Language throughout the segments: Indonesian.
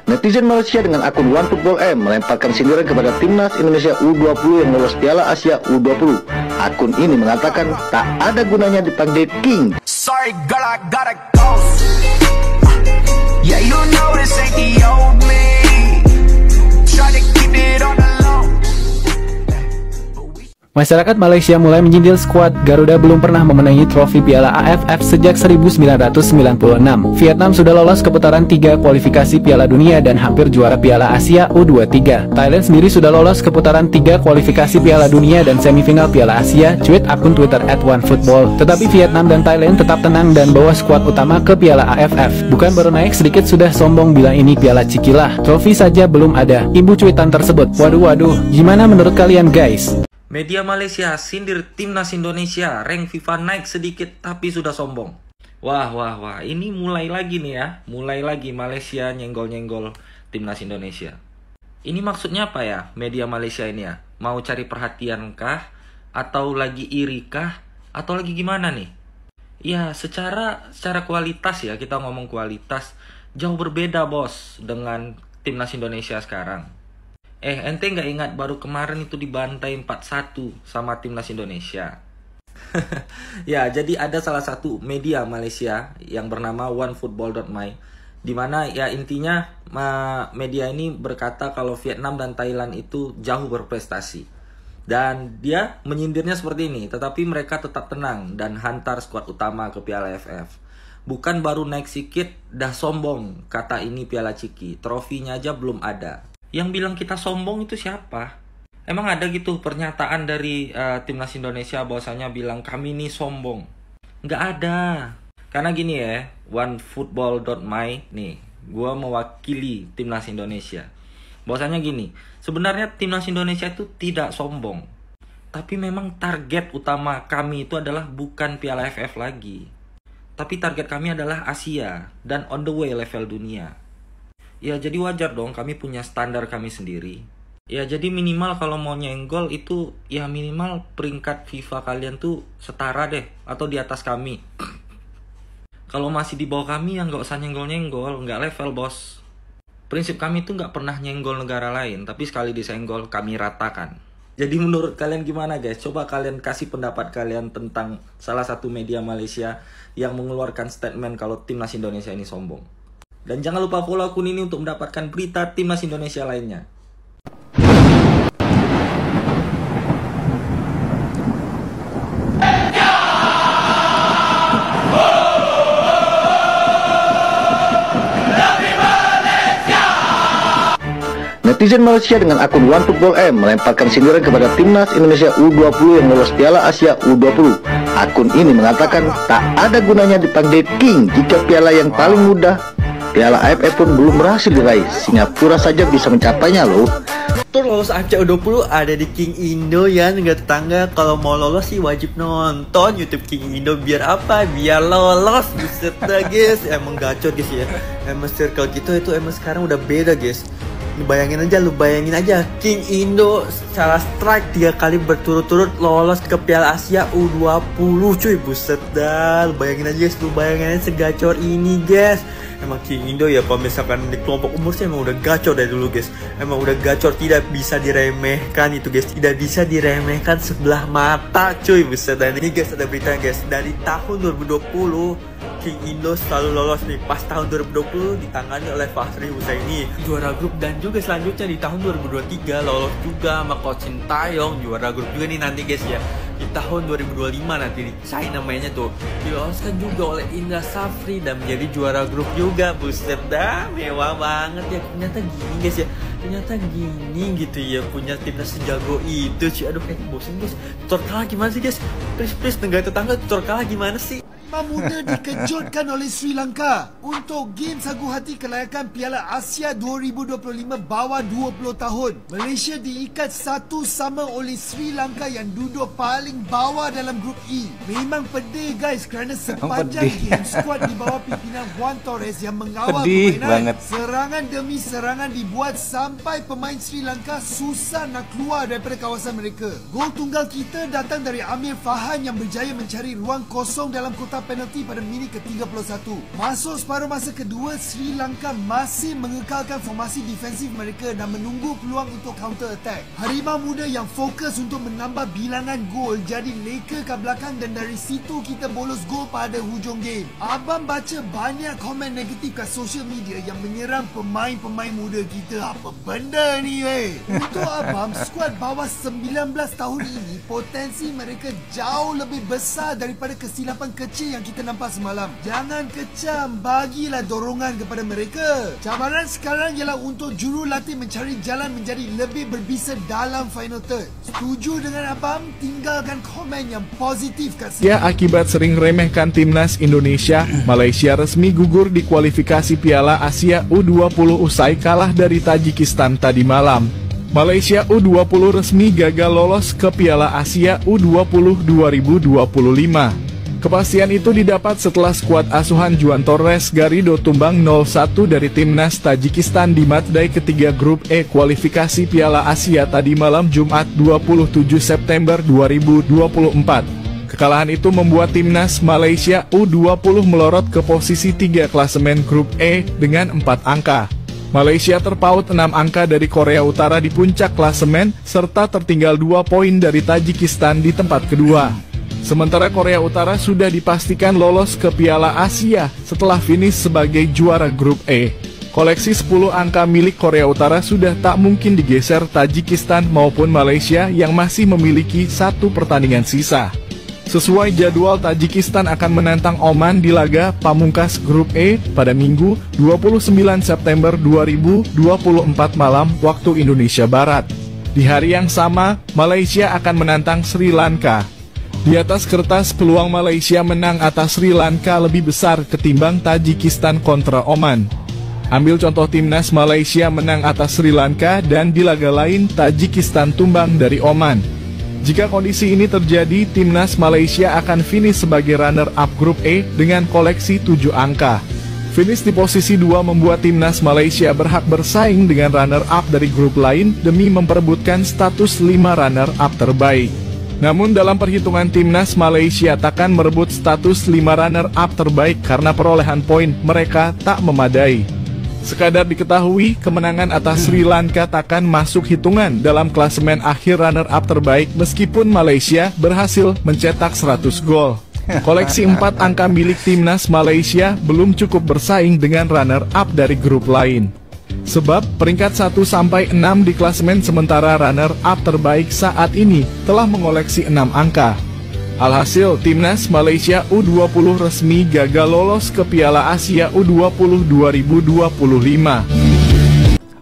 Netizen Malaysia dengan akun OneFootball melemparkan sindiran kepada timnas Indonesia U20 yang lolos Piala Asia U20. Akun ini mengatakan tak ada gunanya dipanggil King. Sorry girl, I gotta go. Yeah, you know this ain't the old me. Try to keep it on the low. Masyarakat Malaysia mulai menyindir skuad Garuda belum pernah memenangi trofi Piala AFF sejak 1996. Vietnam sudah lolos ke putaran 3 kualifikasi Piala Dunia dan hampir juara Piala Asia U23. Thailand sendiri sudah lolos ke putaran 3 kualifikasi Piala Dunia dan semifinal Piala Asia, cuit akun Twitter @OneFootball. Tetapi Vietnam dan Thailand tetap tenang dan bawa skuad utama ke Piala AFF. Bukan baru naik sedikit sudah sombong bilang ini Piala Cikilah. Trofi saja belum ada. Imbu cuitan tersebut. Waduh, gimana menurut kalian guys? Media Malaysia sindir timnas Indonesia, rank FIFA naik sedikit tapi sudah sombong. Wah, ini mulai lagi nih ya. Mulai lagi Malaysia nyenggol-nyenggol timnas Indonesia. Ini maksudnya apa ya media Malaysia ini ya? Mau cari perhatian kah? Atau lagi iri kah? Atau lagi gimana nih? Ya secara kualitas ya, kita ngomong kualitas, jauh berbeda bos dengan timnas Indonesia sekarang. Ente nggak ingat baru kemarin itu dibantai 4-1 sama timnas Indonesia. Ya, jadi ada salah satu media Malaysia yang bernama OneFootball.my, dimana ya intinya media ini berkata kalau Vietnam dan Thailand itu jauh berprestasi. Dan dia menyindirnya seperti ini, tetapi mereka tetap tenang dan hantar skuad utama ke Piala AFF. Bukan baru naik sikit, dah sombong, kata ini Piala Ciki, trofinya aja belum ada. Yang bilang kita sombong itu siapa? Emang ada gitu pernyataan dari timnas Indonesia bahwasanya bilang kami ini sombong? Nggak ada. Karena gini ya, OneFootball.my nih, gue mewakili timnas Indonesia. Bahwasanya gini, sebenarnya timnas Indonesia itu tidak sombong. Tapi memang target utama kami itu adalah bukan Piala AFF lagi. Tapi target kami adalah Asia dan on the way level dunia. Ya jadi wajar dong kami punya standar kami sendiri. Ya jadi minimal kalau mau nyenggol itu ya minimal peringkat FIFA kalian tuh setara deh atau di atas kami. Kalau masih di bawah kami ya nggak usah nyenggol-nyenggol, nggak level bos. Prinsip kami tuh nggak pernah nyenggol negara lain, tapi sekali disenggol kami ratakan. Jadi menurut kalian gimana guys? Coba kalian kasih pendapat kalian tentang salah satu media Malaysia yang mengeluarkan statement kalau timnas Indonesia ini sombong. Dan jangan lupa follow akun ini untuk mendapatkan berita timnas Indonesia lainnya. Netizen Malaysia dengan akun OneFootball melemparkan sindiran kepada timnas Indonesia U20 yang lolos Piala Asia U20. Akun ini mengatakan tak ada gunanya dipanggil King jika piala yang paling mudah Piala AFF pun belum berhasil diraih. Singapura saja bisa mencapainya loh. Tur lolos AFC U20 ada di King Indo ya, negara tetangga. Kalau mau lolos sih wajib nonton YouTube King Indo. Biar apa? Biar lolos. Buset dah guys. Emang gacor guys ya. Emang circle gitu itu emang sekarang udah beda guys. Lu bayangin aja King Indo secara strike 3 kali berturut-turut lolos ke Piala Asia U20 cuy. Buset dah. Lu bayangin aja guys, segacor ini guys. Emang King Indo ya kalau misalkan di kelompok umur sih emang udah gacor dari dulu guys. Emang udah gacor, tidak bisa diremehkan itu guys. Tidak bisa diremehkan sebelah mata cuy. Buset dah. Ini guys ada berita guys, dari tahun 2020 King Indo selalu lolos nih. Pas tahun 2020 ditangani oleh Fahri Husaini juara grup, dan juga selanjutnya di tahun 2023 lolos juga sama Coach Sintayong juara grup juga nih nanti guys ya. Di tahun 2025 nanti di China namanya tuh diloloskan juga oleh Indra Safri dan menjadi juara grup juga. Buset dah, mewah banget ya. Ternyata gini guys ya, ternyata gini gitu ya, punya timnas sejago itu sih. Aduh kayak bosan guys. Tutor kalah gimana sih guys? Please negara tetangga tutor kalah gimana sih? Muda dikejutkan oleh Sri Lanka untuk game sagu hati kelayakan Piala Asia 2025 bawah 20 tahun. Malaysia diikat 1-1 oleh Sri Lanka yang duduk paling bawah dalam grup E. Memang pedih guys kerana sepanjang game skuad di bawah pimpinan Juan Torres yang mengawal permainan, serangan demi serangan dibuat sampai pemain Sri Lanka susah nak keluar daripada kawasan mereka. Gol tunggal kita datang dari Amir Fahan yang berjaya mencari ruang kosong dalam kotak nota penalti pada minit ke-31. Masuk separuh masa kedua, Sri Lanka masih mengekalkan formasi defensif mereka dan menunggu peluang untuk counter attack. Harimau muda yang fokus untuk menambah bilangan gol jadi leka ke belakang dan dari situ kita bolos gol pada hujung game. Abang baca banyak komen negatif kat social media yang menyerang pemain-pemain muda kita. Apa benda ni weh? Untuk abang, skuad bawah 19 tahun ini potensi mereka jauh lebih besar daripada kesilapan kecil yang kita nampak semalam. Jangan kecam, bagilah dorongan kepada mereka. Cabaran sekarang ialah untuk jurulatih mencari jalan menjadi lebih berbisa dalam final third. Setuju dengan abang? Tinggalkan komen yang positif kat sini. Ya, akibat sering remehkan timnas Indonesia, Malaysia resmi gugur di kualifikasi Piala Asia U20 usai kalah dari Tajikistan tadi malam. Malaysia U20 resmi gagal lolos ke Piala Asia U20 2025. Kepastian itu didapat setelah skuad asuhan Juan Torres Garrido tumbang 0-1 dari timnas Tajikistan di matchday ketiga grup E kualifikasi Piala Asia tadi malam Jumat 27 September 2024. Kekalahan itu membuat timnas Malaysia U20 melorot ke posisi 3 klasemen grup E dengan 4 angka. Malaysia terpaut 6 angka dari Korea Utara di puncak klasemen, serta tertinggal 2 poin dari Tajikistan di tempat kedua. Sementara Korea Utara sudah dipastikan lolos ke Piala Asia setelah finish sebagai juara grup E. Koleksi 10 angka milik Korea Utara sudah tak mungkin digeser Tajikistan maupun Malaysia yang masih memiliki 1 pertandingan sisa. Sesuai jadwal, Tajikistan akan menantang Oman di laga pamungkas grup E pada Minggu 29 September 2024 malam waktu Indonesia Barat. Di hari yang sama, Malaysia akan menantang Sri Lanka. Di atas kertas, peluang Malaysia menang atas Sri Lanka lebih besar ketimbang Tajikistan kontra Oman. Ambil contoh timnas Malaysia menang atas Sri Lanka dan di laga lain Tajikistan tumbang dari Oman. Jika kondisi ini terjadi, timnas Malaysia akan finish sebagai runner-up grup E dengan koleksi 7 angka. Finish di posisi 2 membuat timnas Malaysia berhak bersaing dengan runner-up dari grup lain demi memperebutkan status 5 runner-up terbaik. Namun dalam perhitungan timnas Malaysia takkan merebut status 5 runner-up terbaik karena perolehan poin mereka tak memadai. Sekadar diketahui, kemenangan atas Sri Lanka takkan masuk hitungan dalam klasemen akhir runner-up terbaik meskipun Malaysia berhasil mencetak 100 gol. Koleksi 4 angka milik timnas Malaysia belum cukup bersaing dengan runner-up dari grup lain. Sebab peringkat 1-6 di klasemen sementara runner-up terbaik saat ini telah mengoleksi 6 angka. Alhasil, timnas Malaysia U20 resmi gagal lolos ke Piala Asia U20 2025.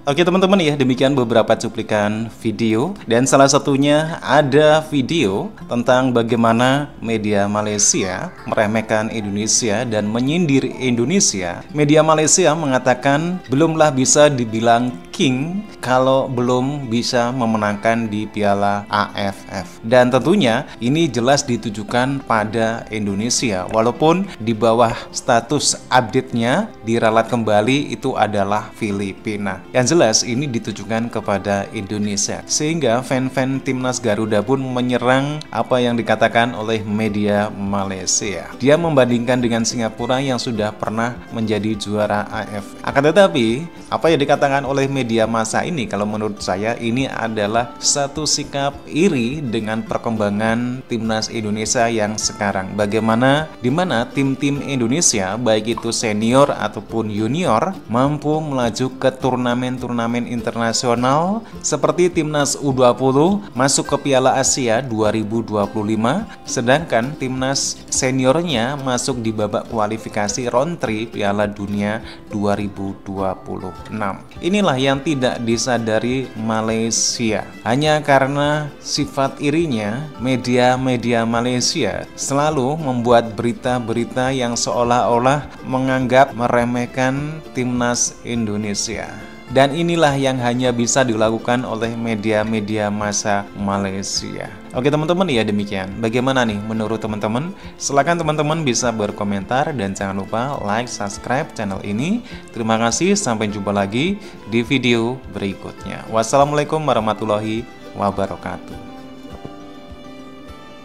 Oke teman-teman ya, demikian beberapa cuplikan video dan salah satunya ada video tentang bagaimana media Malaysia meremehkan Indonesia dan menyindir Indonesia. Media Malaysia mengatakan belumlah bisa dibilang king kalau belum bisa memenangkan di Piala AFF. Dan tentunya ini jelas ditujukan pada Indonesia, walaupun di bawah status update-nya diralat kembali itu adalah Filipina. Yang jelas ini ditujukan kepada Indonesia, sehingga fan-fan timnas Garuda pun menyerang apa yang dikatakan oleh media Malaysia. Dia membandingkan dengan Singapura yang sudah pernah menjadi juara AFF. Akan tetapi apa yang dikatakan oleh media massa ini, kalau menurut saya ini adalah satu sikap iri dengan perkembangan timnas Indonesia yang sekarang. Bagaimana dimana tim-tim Indonesia baik itu senior ataupun junior mampu melaju ke turnamen internasional seperti timnas U20 masuk ke Piala Asia 2025, sedangkan timnas seniornya masuk di babak kualifikasi round 3 Piala Dunia 2026. Inilah yang tidak disadari Malaysia. Hanya karena sifat irinya, media-media Malaysia selalu membuat berita-berita yang seolah-olah menganggap meremehkan timnas Indonesia. Dan inilah yang hanya bisa dilakukan oleh media-media massa Malaysia. Oke teman-teman ya, demikian. Bagaimana nih menurut teman-teman? Silahkan teman-teman bisa berkomentar dan jangan lupa like, subscribe channel ini. Terima kasih, sampai jumpa lagi di video berikutnya. Wassalamualaikum warahmatullahi wabarakatuh.